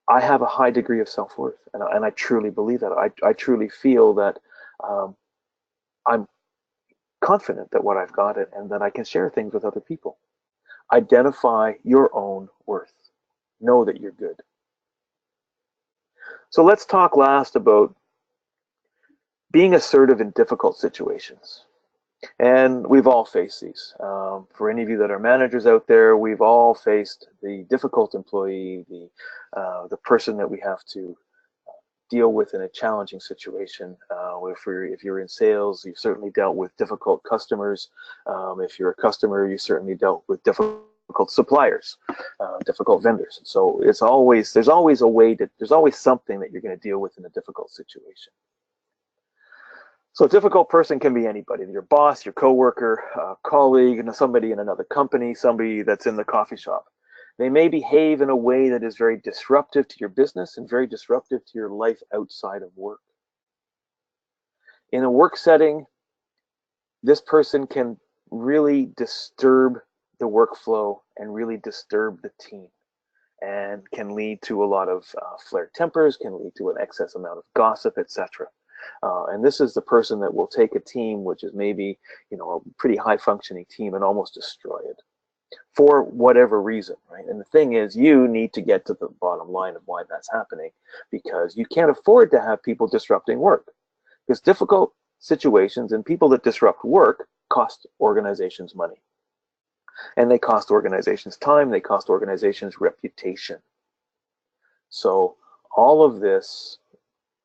I have a high degree of self-worth, and I truly believe that. I truly feel that um, I'm confident that what I've got it, and that I can share things with other people. Identify your own worth. Know that you're good. So let's talk last about being assertive in difficult situations. And we've all faced these. For any of you that are managers out there, we've all faced the difficult employee, the person that we have to deal with in a challenging situation. If you're in sales, you've certainly dealt with difficult customers. If you're a customer, you certainly dealt with difficult suppliers, difficult vendors. So there's always something that you're going to deal with in a difficult situation. So a difficult person can be anybody, your boss, your coworker, colleague, somebody in another company, somebody that's in the coffee shop. They may behave in a way that is very disruptive to your business and very disruptive to your life outside of work. In a work setting, this person can really disturb the workflow and really disturb the team, and can lead to a lot of flared tempers, can lead to an excess amount of gossip, etc. And this is the person that will take a team, which is maybe a pretty high functioning team, and almost destroy it for whatever reason, right? And the thing is, you need to get to the bottom line of why that's happening, because you can't afford to have people disrupting work, because difficult situations and people that disrupt work cost organizations money, and they cost organizations time, they cost organizations reputation. So all of this,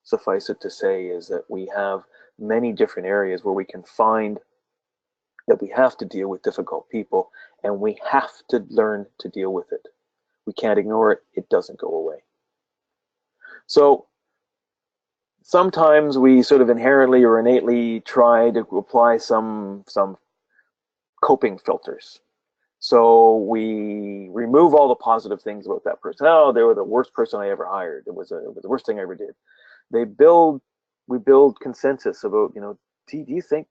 suffice it to say, is that we have many different areas where we can find that we have to deal with difficult people, and we have to learn to deal with it. We can't ignore it. It doesn't go away. So sometimes we sort of inherently or innately try to apply some coping filters. So we remove all the positive things about that person. Oh, they were the worst person I ever hired. It was the worst thing I ever did. We build consensus about, do you think,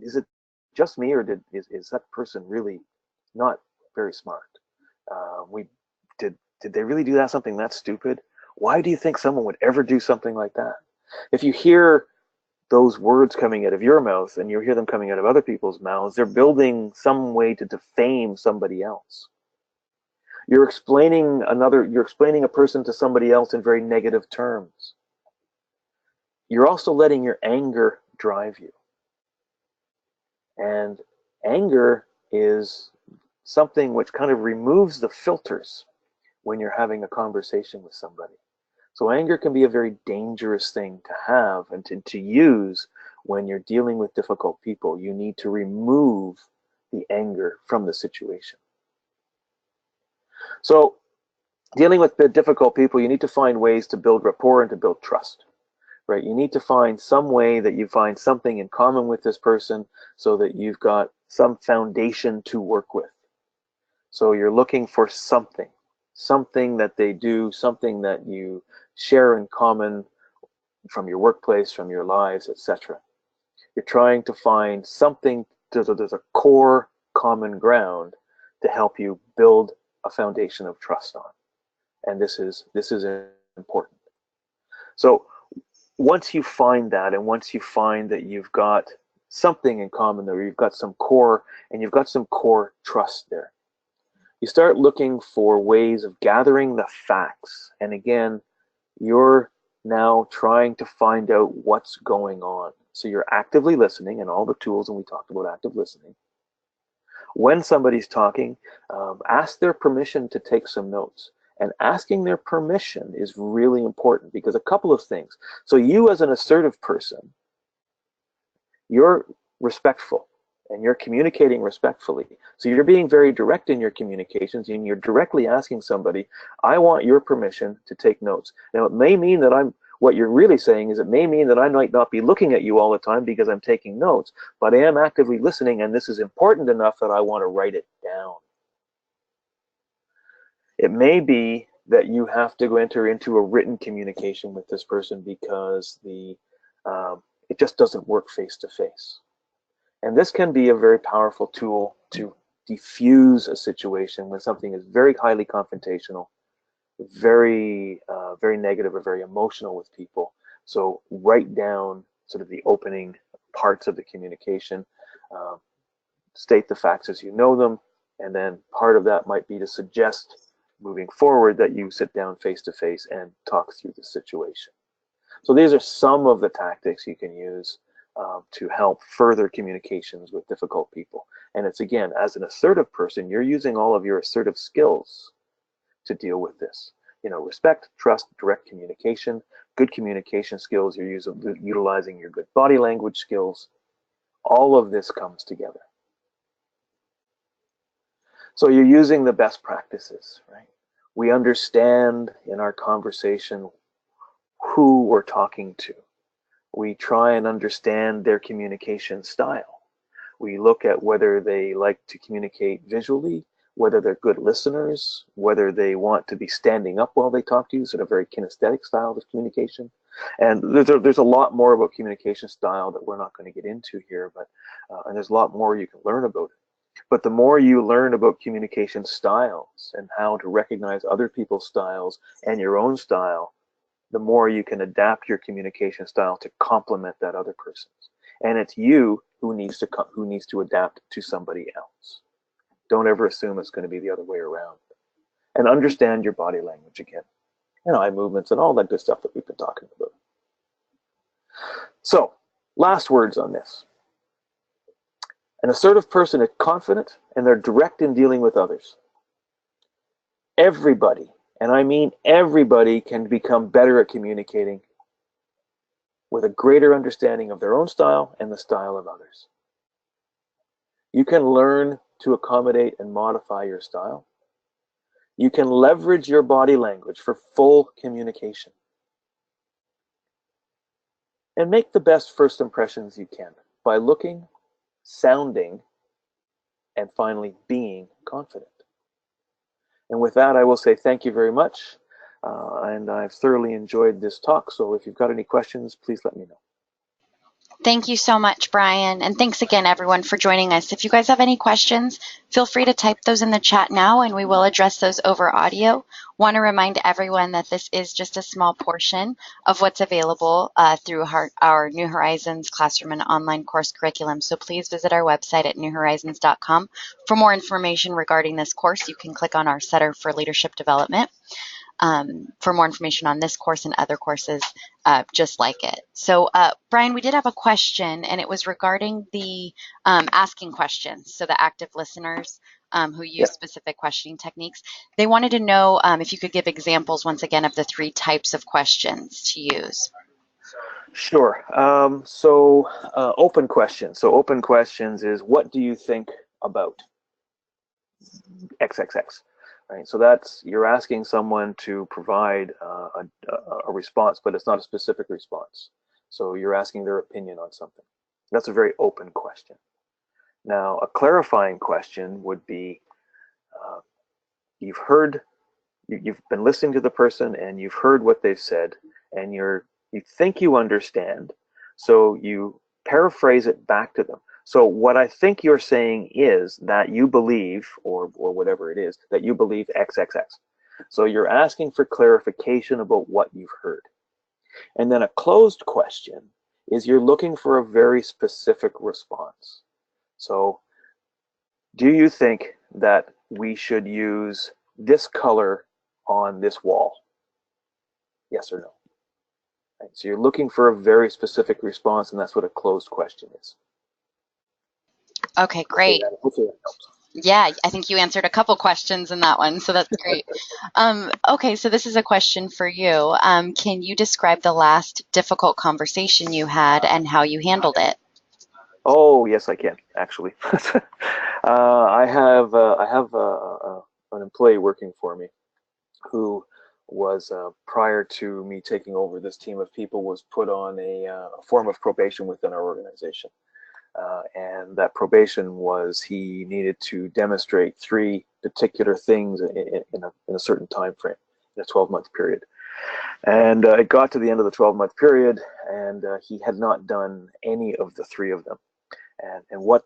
is it just me, or is that person really not very smart? We did they really do something that stupid? Why do you think someone would ever do something like that? If you hear those words coming out of your mouth and you hear them coming out of other people's mouths, they're building some way to defame somebody else. You're explaining a person to somebody else in very negative terms. You're also letting your anger drive you. And anger is something which kind of removes the filters when you're having a conversation with somebody. So anger can be a very dangerous thing to have and to use when you're dealing with difficult people. You need to remove the anger from the situation. So dealing with the difficult people, you need to find ways to build rapport and to build trust. Right? You need to find some way that you find something in common with this person, so that you've got some foundation to work with. So you're looking for something that they do, something that you share in common from your workplace, from your lives, etc. You're trying to find something, there's a core common ground to help you build a foundation of trust on. And this is important. So once you find that, and once you find that you've got something in common there, you've got some core trust there, you start looking for ways of gathering the facts. And again, you're now trying to find out what's going on. So you're actively listening, and all the tools, and we talked about active listening. When somebody's talking, ask their permission to take some notes. And asking their permission is really important, because a couple of things. So you, as an assertive person, you're respectful and you're communicating respectfully. So you're being very direct in your communications, and you're directly asking somebody, I want your permission to take notes. Now, it may mean that what you're really saying is, it may mean that I might not be looking at you all the time because I'm taking notes, but I am actively listening, and this is important enough that I want to write it down. It may be that you have to enter into a written communication with this person because it just doesn't work face to face. And this can be a very powerful tool to diffuse a situation when something is very highly confrontational, very negative or very emotional with people. So write down sort of the opening parts of the communication, uh, state the facts as you know them, and then part of that might be to suggest moving forward that you sit down face to face and talk through the situation. So these are some of the tactics you can use to help further communications with difficult people. And it's, again, as an assertive person, you're using all of your assertive skills to deal with this. Respect, trust, direct communication, good communication skills, you're utilizing your good body language skills. All of this comes together. So you're using the best practices, right? We understand in our conversation who we're talking to. We try and understand their communication style. We look at whether they like to communicate visually, whether they're good listeners, whether they want to be standing up while they talk to you, sort of very kinesthetic style of communication. And there's a lot more about communication style that we're not going to get into here, but and there's a lot more you can learn about it. But the more you learn about communication styles and how to recognize other people's styles and your own style, the more you can adapt your communication style to complement that other person's. And it's you who needs to adapt to somebody else. Don't ever assume it's going to be the other way around. And understand your body language again, and eye movements and all that good stuff that we've been talking about. So, last words on this. An assertive person is confident and they're direct in dealing with others. Everybody, and I mean everybody, can become better at communicating with a greater understanding of their own style and the style of others. You can learn to accommodate and modify your style. You can leverage your body language for full communication. And make the best first impressions you can by looking, sounding, and finally being confident. And with that, I will say thank you very much. And I've thoroughly enjoyed this talk. So if you've got any questions, please let me know. Thank you so much, Brian. And thanks again, everyone, for joining us. If you guys have any questions, feel free to type those in the chat now, and we will address those over audio. Want to remind everyone that this is just a small portion of what's available through our New Horizons classroom and online course curriculum. So please visit our website at newhorizons.com. For more information regarding this course, you can click on our Center for Leadership Development. For more information on this course and other courses just like it. So Brian, we did have a question, and it was regarding the asking questions. So the active listeners who use specific questioning techniques, they wanted to know if you could give examples once again of the 3 types of questions to use. Sure. Open questions. So open questions is, what do you think about XXX? Right. So that's, you're asking someone to provide a response, but it's not a specific response. So you're asking their opinion on something. That's a very open question. Now, a clarifying question would be, you've been listening to the person and you've heard what they've said, and you think you understand, so you paraphrase it back to them. So what I think you're saying is that you believe, or whatever it is, that you believe XXX. So you're asking for clarification about what you've heard. And then a closed question is, you're looking for a very specific response. So, do you think that we should use this color on this wall? Yes or no? Right, so you're looking for a very specific response, and that's what a closed question is. Okay, great. Hopefully that helps. Yeah, I think you answered a couple questions in that one, so that's great. Okay, so this is a question for you. Can you describe the last difficult conversation you had and how you handled it? Oh, yes, I can, actually. I have an employee working for me who was, prior to me taking over this team of people, was put on a form of probation within our organization. And that probation was, he needed to demonstrate 3 particular things in a certain time frame, in a 12-month period. And it got to the end of the 12-month period, and he had not done any of the 3 of them. And what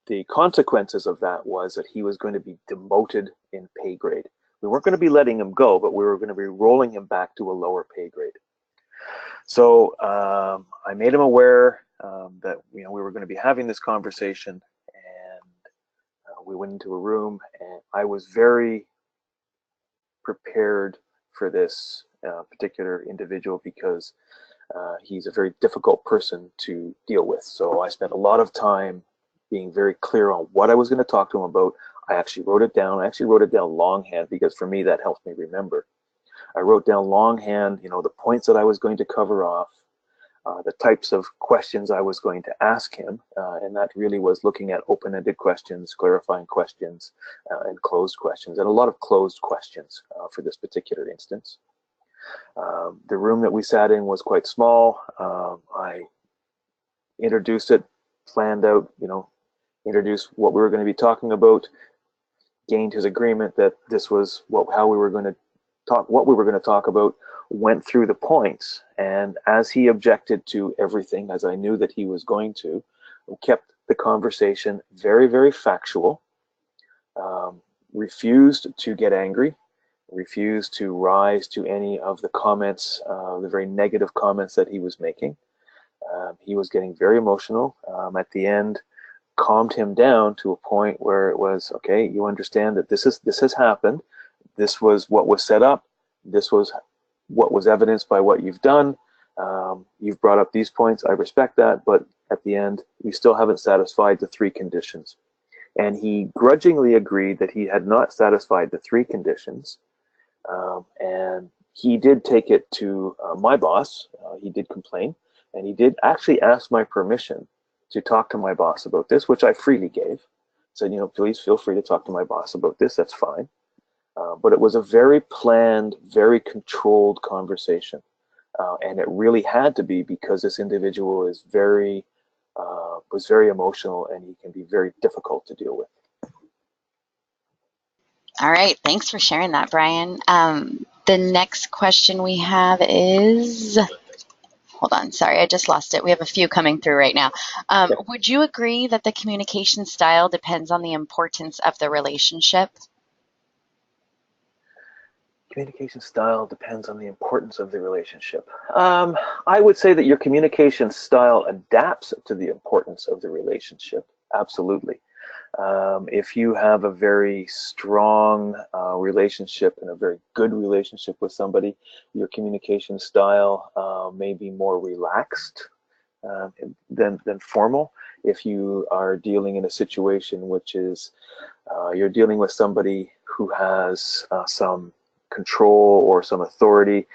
the consequences of that was that he was going to be demoted in pay grade. We weren't going to be letting him go, but we were going to be rolling him back to a lower pay grade. So I made him aware that we were going to be having this conversation, and we went into a room, and I was very prepared for this particular individual because he's a very difficult person to deal with. So I spent a lot of time being very clear on what I was going to talk to him about. I actually wrote it down. I actually wrote it down longhand because for me that helps me remember. I wrote down longhand, the points that I was going to cover off, the types of questions I was going to ask him, and that really was looking at open-ended questions, clarifying questions, and closed questions, and a lot of closed questions for this particular instance. The room that we sat in was quite small. I introduced it, planned out, introduced what we were going to be talking about, gained his agreement that this was how we were going to talk, what we were going to talk about, went through the points, and as he objected to everything, as I knew that he was going to, kept the conversation very, very factual, refused to get angry, refused to rise to any of the comments, the very negative comments that he was making. He was getting very emotional. At the end, calmed him down to a point where it was, okay, you understand that this has happened. This was what was set up. This was what was evidenced by what you've done. You've brought up these points. I respect that, but at the end, you still haven't satisfied the 3 conditions. And he grudgingly agreed that he had not satisfied the 3 conditions. And he did take it to my boss. He did complain, and he did actually ask my permission to talk to my boss about this, which I freely gave. Said, please feel free to talk to my boss about this. That's fine. But it was a very planned, very controlled conversation. And it really had to be because this individual is was very emotional, and he can be very difficult to deal with. All right. Thanks for sharing that, Brian. The next question we have is, hold on, sorry, I just lost it. We have a few coming through right now. Would you agree that the communication style depends on the importance of the relationship? Communication style depends on the importance of the relationship. I would say that your communication style adapts to the importance of the relationship. Absolutely. If you have a very strong relationship and a very good relationship with somebody, your communication style may be more relaxed than formal. If you are dealing in a situation which is you're dealing with somebody who has some control or some authority,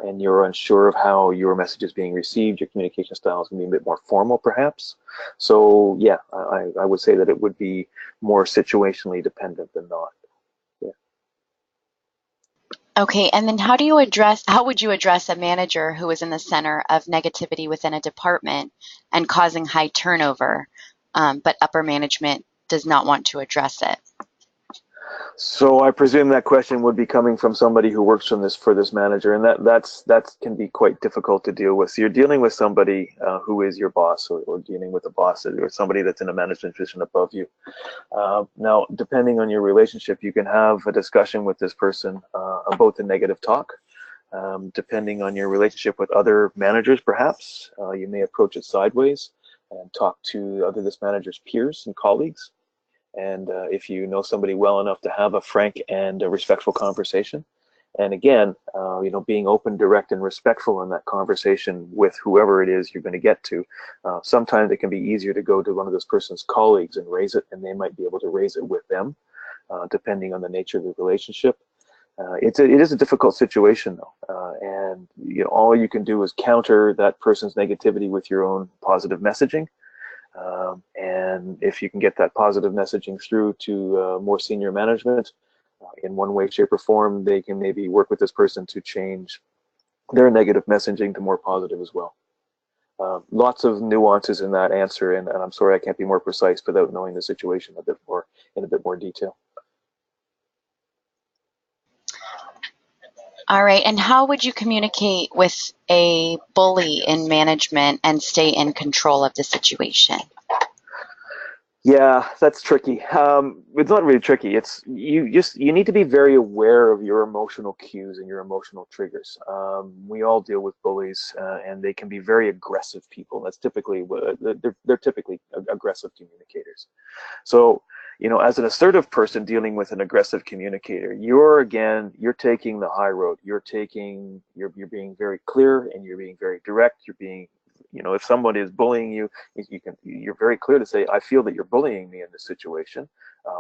and you're unsure of how your message is being received, your communication style is going to be a bit more formal, perhaps. So, yeah, I would say that it would be more situationally dependent than not. Yeah. Okay, and then how would you address a manager who is in the center of negativity within a department and causing high turnover, but upper management does not want to address it? So I presume that question would be coming from somebody who works for this manager, and that can be quite difficult to deal with. So you're dealing with somebody who is your boss, or dealing with a boss or somebody that's in a management position above you. Now, depending on your relationship, you can have a discussion with this person about the negative talk. Depending on your relationship with other managers, perhaps you may approach it sideways and talk to this manager's peers and colleagues. And if you know somebody well enough to have a frank and a respectful conversation. And again, being open, direct, and respectful in that conversation with whoever it is you're going to get to. Sometimes it can be easier to go to one of this person's colleagues and raise it, and they might be able to raise it with them, depending on the nature of the relationship. It is a difficult situation, though, and all you can do is counter that person's negativity with your own positive messaging. And if you can get that positive messaging through to more senior management, in one way, shape, or form, they can maybe work with this person to change their negative messaging to more positive as well. Lots of nuances in that answer, and I'm sorry I can't be more precise without knowing the situation in a bit more detail. All right, and how would you communicate with a bully in management and stay in control of the situation? Yeah, that's tricky. It's not really tricky. It's you need to be very aware of your emotional cues and your emotional triggers. We all deal with bullies, and they can be very aggressive people. That's typically what they're typically aggressive communicators. So, as an assertive person dealing with an aggressive communicator, you're taking the high road. You're being very clear and you're being very direct. You're being, if someone is bullying you, you're very clear to say, I feel that you're bullying me in this situation.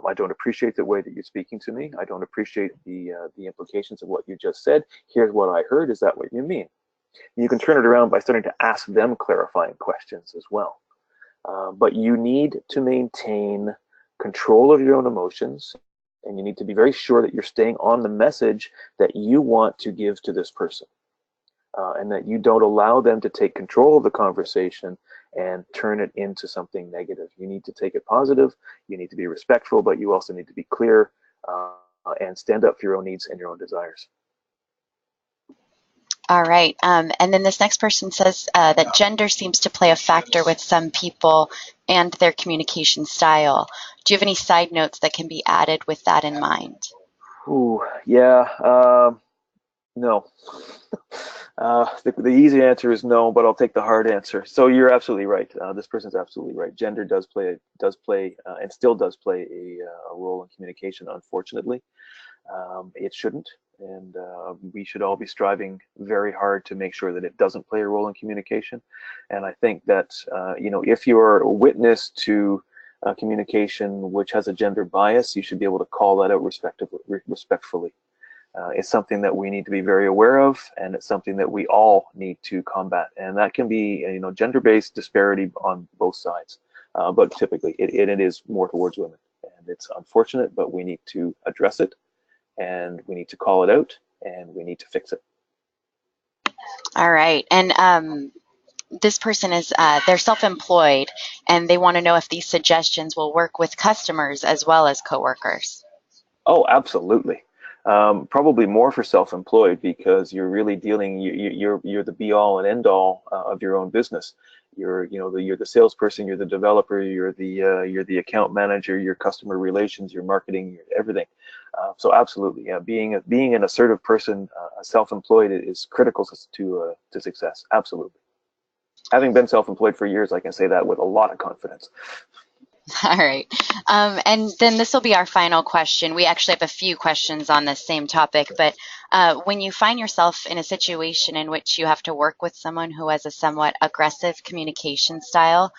I don't appreciate the way that you're speaking to me. I don't appreciate the implications of what you just said. Here's what I heard. Is that what you mean? You can turn it around by starting to ask them clarifying questions as well. But you need to maintain control of your own emotions, and you need to be very sure that you're staying on the message that you want to give to this person, and that you don't allow them to take control of the conversation and turn it into something negative. You need to take it positive, you need to be respectful, but you also need to be clear, and stand up for your own needs and your own desires. All right. And then this next person says that gender seems to play a factor with some people and their communication style. Do you have any side notes that can be added with that in mind? Ooh, yeah. No. The easy answer is no, but I'll take the hard answer. So you're absolutely right. This person's absolutely right. Gender does play and still does play a role in communication. Unfortunately, it shouldn't, and we should all be striving very hard to make sure that it doesn't play a role in communication. And I think that if you're a witness to communication which has a gender bias, you should be able to call that out respectfully. It's something that we need to be very aware of, and it's something that we all need to combat. And that can be, gender-based disparity on both sides, but typically it is more towards women. And it's unfortunate, but we need to address it, and we need to call it out, and we need to fix it. All right. And this person is they're self-employed and they want to know if these suggestions will work with customers as well as coworkers. Oh, absolutely. Probably more for self-employed, because you're really dealing. You're the be-all and end-all of your own business. You're the salesperson. You're the developer. You're the account manager. Your customer relations. Your marketing. Everything. So absolutely, yeah. Being an assertive person, self-employed, is critical to success. Absolutely. Having been self-employed for years, I can say that with a lot of confidence. All right. And then this will be our final question. We actually have a few questions on this same topic, but when you find yourself in a situation in which you have to work with someone who has a somewhat aggressive communication style,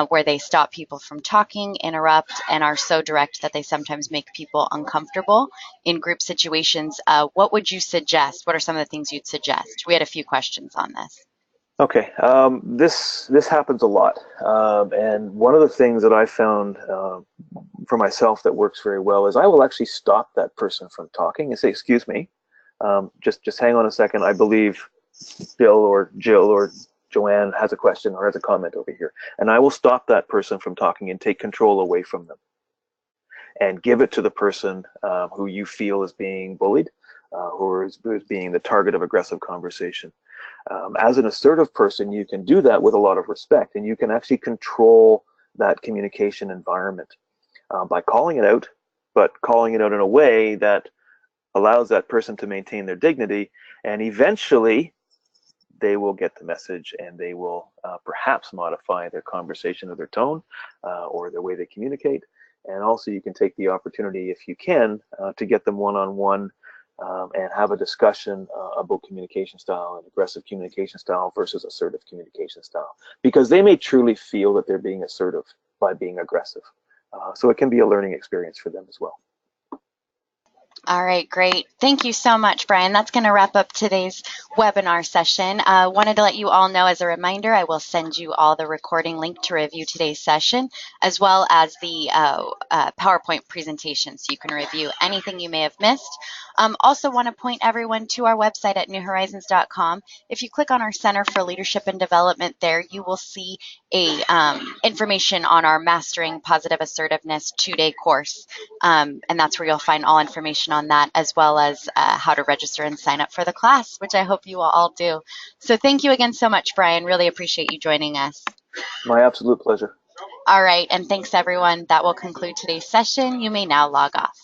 where they stop people from talking, interrupt, and are so direct that they sometimes make people uncomfortable in group situations, what would you suggest? What are some of the things you'd suggest? We had a few questions on this. Okay, this happens a lot, and one of the things that I found for myself that works very well is I will actually stop that person from talking and say, "Excuse me, just hang on a second. I believe Bill or Jill or Joanne has a question or has a comment over here," and I will stop that person from talking and take control away from them and give it to the person who you feel is being bullied, who is being the target of aggressive conversation. As an assertive person, you can do that with a lot of respect, and you can actually control that communication environment by calling it out, but calling it out in a way that allows that person to maintain their dignity, and eventually they will get the message, and they will perhaps modify their conversation or their tone or the way they communicate. And also, you can take the opportunity, if you can, to get them one-on-one and have a discussion about communication style and aggressive communication style versus assertive communication style, because they may truly feel that they're being assertive by being aggressive. So it can be a learning experience for them as well. All right, great. Thank you so much, Brian. That's going to wrap up today's webinar session. Wanted to let you all know, as a reminder, I will send you all the recording link to review today's session, as well as the PowerPoint presentation, so you can review anything you may have missed. Also want to point everyone to our website at newhorizons.com. If you click on our Center for Leadership and Development there, you will see information on our Mastering Positive Assertiveness 2-day course. And that's where you'll find all information on that, as well as how to register and sign up for the class, which I hope you will all do. So thank you again so much, Brian. Really appreciate you joining us. My absolute pleasure. All right, and thanks everyone. That will conclude today's session. You may now log off.